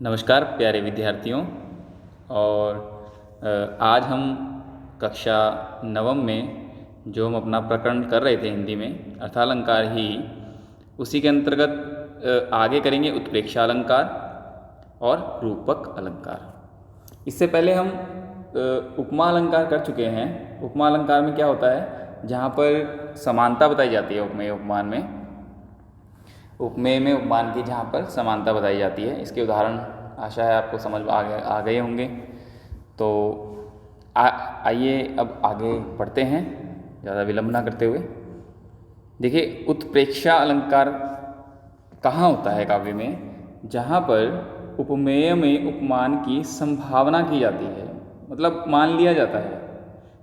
नमस्कार प्यारे विद्यार्थियों। और आज हम कक्षा नवम में जो हम अपना प्रकरण कर रहे थे हिंदी में अर्थालंकार ही, उसी के अंतर्गत आगे करेंगे उत्प्रेक्षा अलंकार और रूपक अलंकार। इससे पहले हम उपमा अलंकार कर चुके हैं। उपमा अलंकार में क्या होता है, जहाँ पर समानता बताई जाती है उपमेय उपमान में, उपमेय में उपमान की जहाँ पर समानता बताई जाती है। इसके उदाहरण आशा है आपको समझ आ गए होंगे। तो आइए अब आगे बढ़ते हैं ज़्यादा विलंब ना करते हुए। देखिए, उत्प्रेक्षा अलंकार कहाँ होता है काव्य में, जहाँ पर उपमेय में उपमान की संभावना की जाती है, मतलब मान लिया जाता है।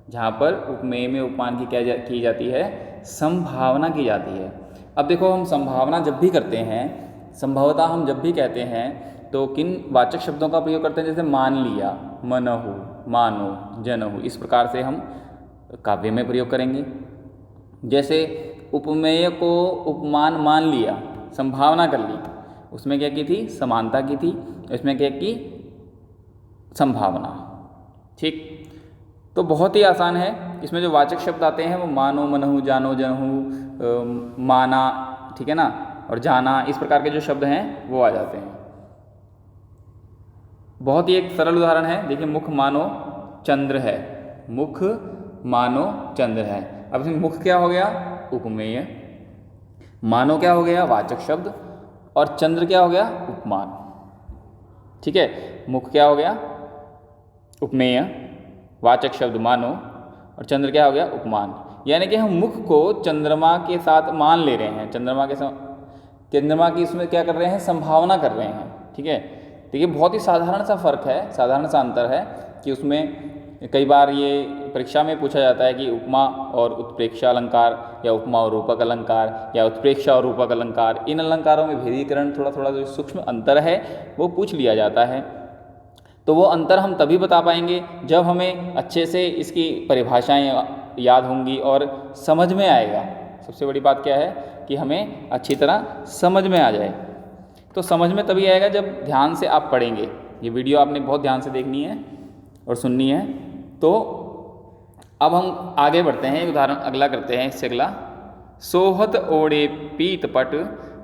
जहाँ पर उपमेय में उपमान की की जाती है, संभावना की जाती है। अब देखो, हम संभावना जब भी करते हैं, संभवतः हम जब भी कहते हैं, तो किन वाचक शब्दों का प्रयोग करते हैं? जैसे मान लिया, मनहु, मानो, जनहु, इस प्रकार से हम काव्य में प्रयोग करेंगे। जैसे उपमेय को उपमान मान लिया, संभावना कर ली, उसमें क्या की थी? समानता की थी। इसमें क्या की? संभावना। ठीक, तो बहुत ही आसान है। इसमें जो वाचक शब्द आते हैं वो मानो, मनहु, जानो, जनहु, माना, ठीक है ना, और जाना, इस प्रकार के जो शब्द हैं वो आ जाते हैं। बहुत ही एक सरल उदाहरण है। देखिए, मुख मानो चंद्र है, मुख मानो चंद्र है। अब इसमें मुख क्या हो गया? उपमेय। मानो क्या हो गया? वाचक शब्द। और चंद्र क्या हो गया? उपमान। ठीक है, मुख क्या हो गया? उपमेय, वाचक शब्द मानो, और चंद्र क्या हो गया? उपमान। यानी कि हम मुख को चंद्रमा के साथ मान ले रहे हैं, चंद्रमा की इसमें क्या कर रहे हैं? संभावना कर रहे हैं। ठीक है, देखिए बहुत ही साधारण सा फर्क है, साधारण सा अंतर है कि उसमें कई बार ये परीक्षा में पूछा जाता है कि उपमा और उत्प्रेक्षा अलंकार, या उपमा और रूपक अलंकार, या उत्प्रेक्षा और रूपक अलंकार, इन अलंकारों में भेदीकरण, थोड़ा थोड़ा जो सूक्ष्म अंतर है वो पूछ लिया जाता है। तो वो अंतर हम तभी बता पाएंगे जब हमें अच्छे से इसकी परिभाषाएं याद होंगी और समझ में आएगा। सबसे बड़ी बात क्या है कि हमें अच्छी तरह समझ में आ जाए। तो समझ में तभी आएगा जब ध्यान से आप पढ़ेंगे। ये वीडियो आपने बहुत ध्यान से देखनी है और सुननी है। तो अब हम आगे बढ़ते हैं, उदाहरण अगला करते हैं। इससे अगला, सोहत ओढ़े पीत पट,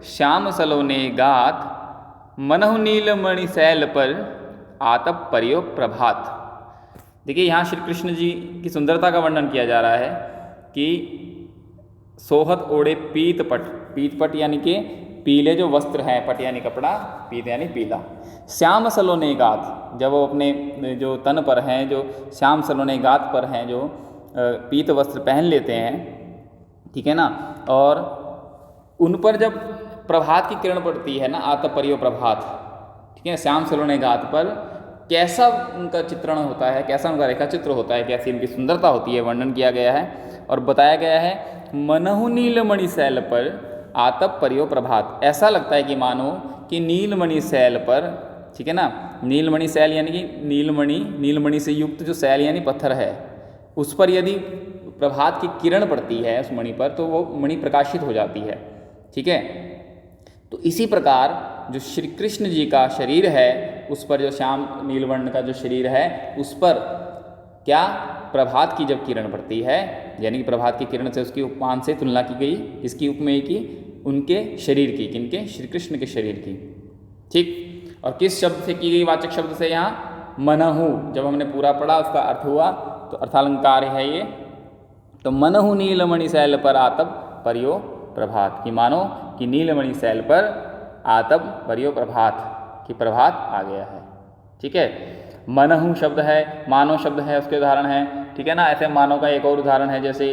श्याम सलोने गात, मनहु नील मणि शैल पर, आतप परियो प्रभात। देखिए, यहाँ श्री कृष्ण जी की सुंदरता का वर्णन किया जा रहा है कि सोहत ओढ़े पीत पट, पीत पट यानी कि पीले जो वस्त्र हैं, पट यानी कपड़ा, पीत यानी पीला। श्याम सलोने गात, जब वो अपने जो तन पर हैं, जो श्याम सलोने गात पर हैं, जो पीत वस्त्र पहन लेते हैं, ठीक है ना, और उन पर जब प्रभात की किरण पड़ती है ना, आतप परियो प्रभात, ठीक है, श्याम सलोने गात पर कैसा उनका चित्रण होता है, कैसा उनका रेखा चित्र होता है, कैसी उनकी सुंदरता होती है, वर्णन किया गया है और बताया गया है। मनहु नीलमणि शैल पर, आतप परियो प्रभात। ऐसा लगता है कि मानो कि नीलमणि शैल पर, ठीक है ना, नीलमणि शैल यानी कि नीलमणि से युक्त जो शैल यानी पत्थर है, उस पर यदि प्रभात की किरण पड़ती है उस मणि पर, तो वो मणि प्रकाशित हो जाती है। ठीक है, तो इसी प्रकार जो श्री कृष्ण जी का शरीर है, उस पर जो श्याम नीलवर्ण का जो शरीर है, उस पर क्या प्रभात की जब किरण पड़ती है, यानी कि प्रभात की किरण से उसकी उपमान से तुलना की गई, इसकी उपमेय की, उनके शरीर की, किनके? श्री कृष्ण के शरीर की। ठीक, और किस शब्द से की गई? वाचक शब्द से। यहाँ मनहु, जब हमने पूरा पढ़ा उसका अर्थ हुआ, तो अर्थालंकार है ये। तो मनहु नीलमणि शैल पर, आतप परियो प्रभात, कि मानो कि नीलमणि शैल पर आतप परियो प्रभात, कि प्रभात आ गया है। ठीक है, मनहु शब्द है, मानो शब्द है, उसके उदाहरण है। ठीक है ना, ऐसे मानो का एक और उदाहरण है, जैसे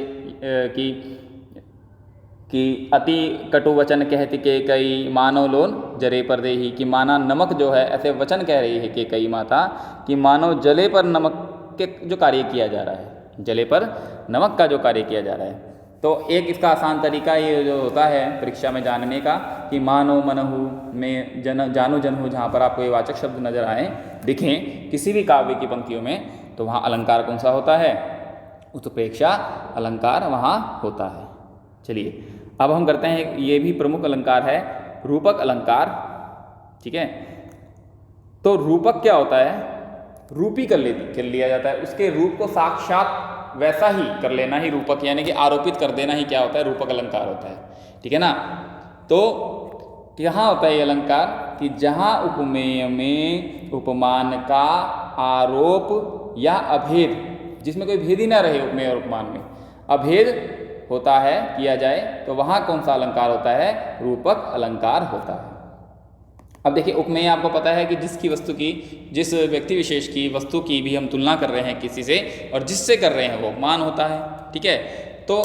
कि अति कटु वचन कहती के कई, मानो लोन जरे पर देही, कि माना नमक जो है, ऐसे वचन कह रही है कि कई माता, कि मानो जले पर नमक के जो कार्य किया जा रहा है, जले पर नमक का जो कार्य किया जा रहा है। तो एक इसका आसान तरीका ये जो होता है परीक्षा में जानने का, कि मानो, मनहु में जानो, जनहु, जहाँ पर आपको ये वाचक शब्द नजर आए, दिखें किसी भी काव्य की पंक्तियों में, तो वहाँ अलंकार कौन सा होता है? उत्प्रेक्षा अलंकार वहाँ होता है। चलिए, अब हम करते हैं, ये भी प्रमुख अलंकार है, रूपक अलंकार। ठीक है, तो रूपक क्या होता है, रूपी कर लिया जाता है, उसके रूप को साक्षात वैसा ही कर लेना ही रूपक, यानी कि आरोपित कर देना ही क्या होता है, रूपक अलंकार होता है। ठीक है ना। तो यहाँ होता है ये अलंकार कि जहाँ उपमेय में उपमान का आरोप या अभेद, जिसमें कोई भेद ही ना रहे उपमेय और उपमान में, अभेद होता है किया जाए, तो वहाँ कौन सा अलंकार होता है, रूपक अलंकार होता है। अब देखिए उपमेय आपको पता है कि जिसकी वस्तु की, जिस व्यक्ति विशेष की वस्तु की भी हम तुलना कर रहे हैं किसी से और जिससे कर रहे हैं वो उपमान होता है। ठीक है। तो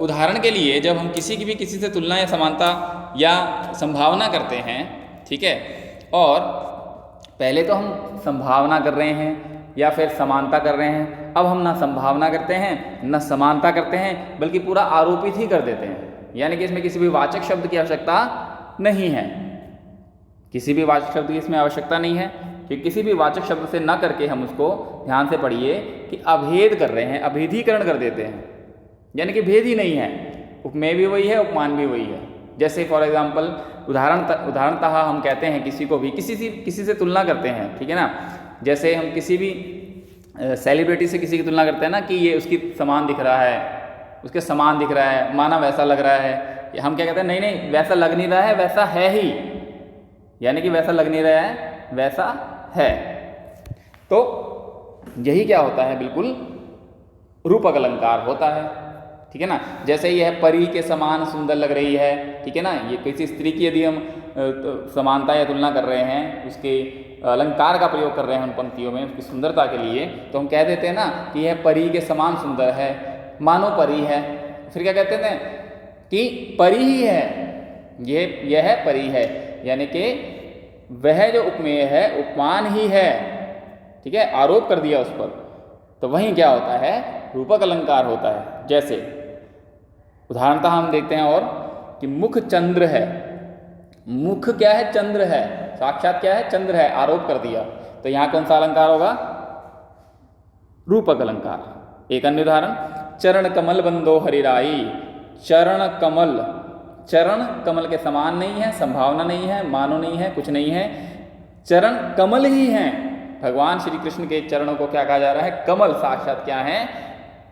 उदाहरण के लिए जब हम किसी की भी किसी से तुलना या समानता या संभावना करते हैं, ठीक है, और पहले तो हम संभावना कर रहे हैं या फिर समानता कर रहे हैं, अब हम ना संभावना करते हैं न समानता करते हैं, बल्कि पूरा आरोपित ही कर देते हैं, यानी कि इसमें किसी भी वाचक शब्द की आवश्यकता नहीं है, किसी भी वाचक शब्द की इसमें आवश्यकता नहीं है, कि किसी भी वाचक शब्द से न करके हम उसको ध्यान से पढ़िए कि अभेद कर रहे हैं, अभेदीकरण कर देते हैं, यानी कि भेद ही नहीं है, उपमेय भी वही है, उपमान भी वही है। जैसे फॉर एग्जाम्पल उदाहरणतः हम कहते हैं किसी को भी किसी से तुलना करते हैं, ठीक है ना, जैसे हम किसी भी सेलिब्रिटी से किसी की तुलना करते हैं ना कि ये उसकी समान दिख रहा है, उसके समान दिख रहा है, माना वैसा लग रहा है, हम क्या कहते हैं, नहीं नहीं वैसा लग नहीं रहा है, वैसा है ही, यानी कि वैसा लग नहीं रहा है, वैसा है। तो यही क्या होता है, बिल्कुल रूपक अलंकार होता है। ठीक है ना। जैसे यह परी के समान सुंदर लग रही है, ठीक है ना, ये किसी स्त्री की यदि हम समानता या तुलना कर रहे हैं, उसके अलंकार का प्रयोग कर रहे हैं उन पंक्तियों में उसकी सुंदरता के लिए, तो हम कह देते हैं ना कि यह परी के समान सुंदर है, मानो परी है। फिर क्या कहते हैं कि परी ही है, यह परी है, यानी कि वह जो उपमेय है उपमान ही है। ठीक है, आरोप कर दिया उस पर, तो वहीं क्या होता है, रूपक अलंकार होता है। जैसे उदाहरणतः हम देखते हैं और कि मुख चंद्र है, मुख क्या है, चंद्र है, साक्षात क्या है, चंद्र है, आरोप कर दिया, तो यहाँ कौन सा अलंकार होगा, रूपक अलंकार। एक अन्य उदाहरण, चरण कमल बंदो हरिराई, चरण कमल के समान नहीं है, संभावना नहीं है, मानो नहीं है, कुछ नहीं है, चरण कमल ही हैं। भगवान श्री कृष्ण के चरणों को क्या कहा जा रहा है, कमल, साक्षात क्या है,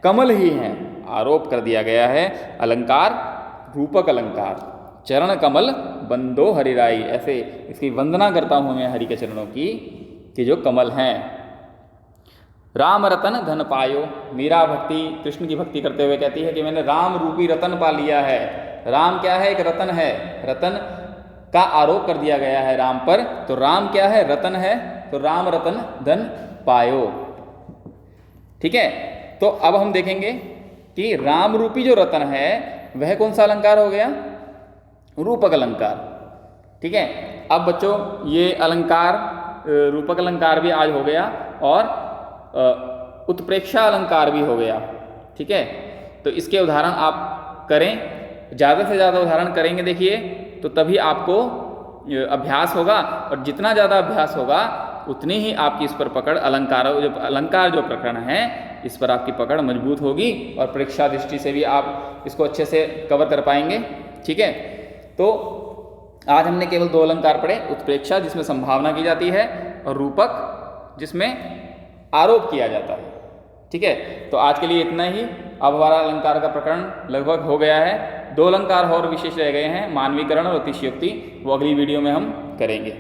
कमल ही हैं, आरोप कर दिया गया है। अलंकार रूपक अलंकार, चरण कमल बंदो हरिराई, ऐसे इसकी वंदना करता हूँ मैं हरि के चरणों की कि जो कमल हैं। राम रतन धन पायो, मीरा भक्ति, कृष्ण की भक्ति करते हुए कहती है कि मैंने राम रूपी रतन पा लिया है। राम क्या है, एक रतन है, रतन का आरोप कर दिया गया है राम पर, तो राम क्या है, रतन है, तो राम रतन धन पायो। ठीक है। तो अब हम देखेंगे कि राम रूपी जो रतन है वह कौन सा अलंकार हो गया, रूपक अलंकार। ठीक है। अब बच्चों ये अलंकार रूपक अलंकार भी आज हो गया और उत्प्रेक्षा अलंकार भी हो गया। ठीक है। तो इसके उदाहरण आप करें, ज़्यादा से ज़्यादा उदाहरण करेंगे देखिए, तो तभी आपको अभ्यास होगा, और जितना ज़्यादा अभ्यास होगा उतनी ही आपकी इस पर पकड़, अलंकार जो प्रकरण है इस पर आपकी पकड़ मजबूत होगी, और परीक्षा दृष्टि से भी आप इसको अच्छे से कवर कर पाएंगे। ठीक है। तो आज हमने केवल 2 अलंकार पढ़े, उत्प्रेक्षा जिसमें संभावना की जाती है, और रूपक जिसमें आरोप किया जाता है। ठीक है। तो आज के लिए इतना ही। अब हमारा अलंकार का प्रकरण लगभग हो गया है। 2 अलंकार और विशेष रह गए हैं, मानवीकरण और अतिशयोक्ति, वो अगली वीडियो में हम करेंगे।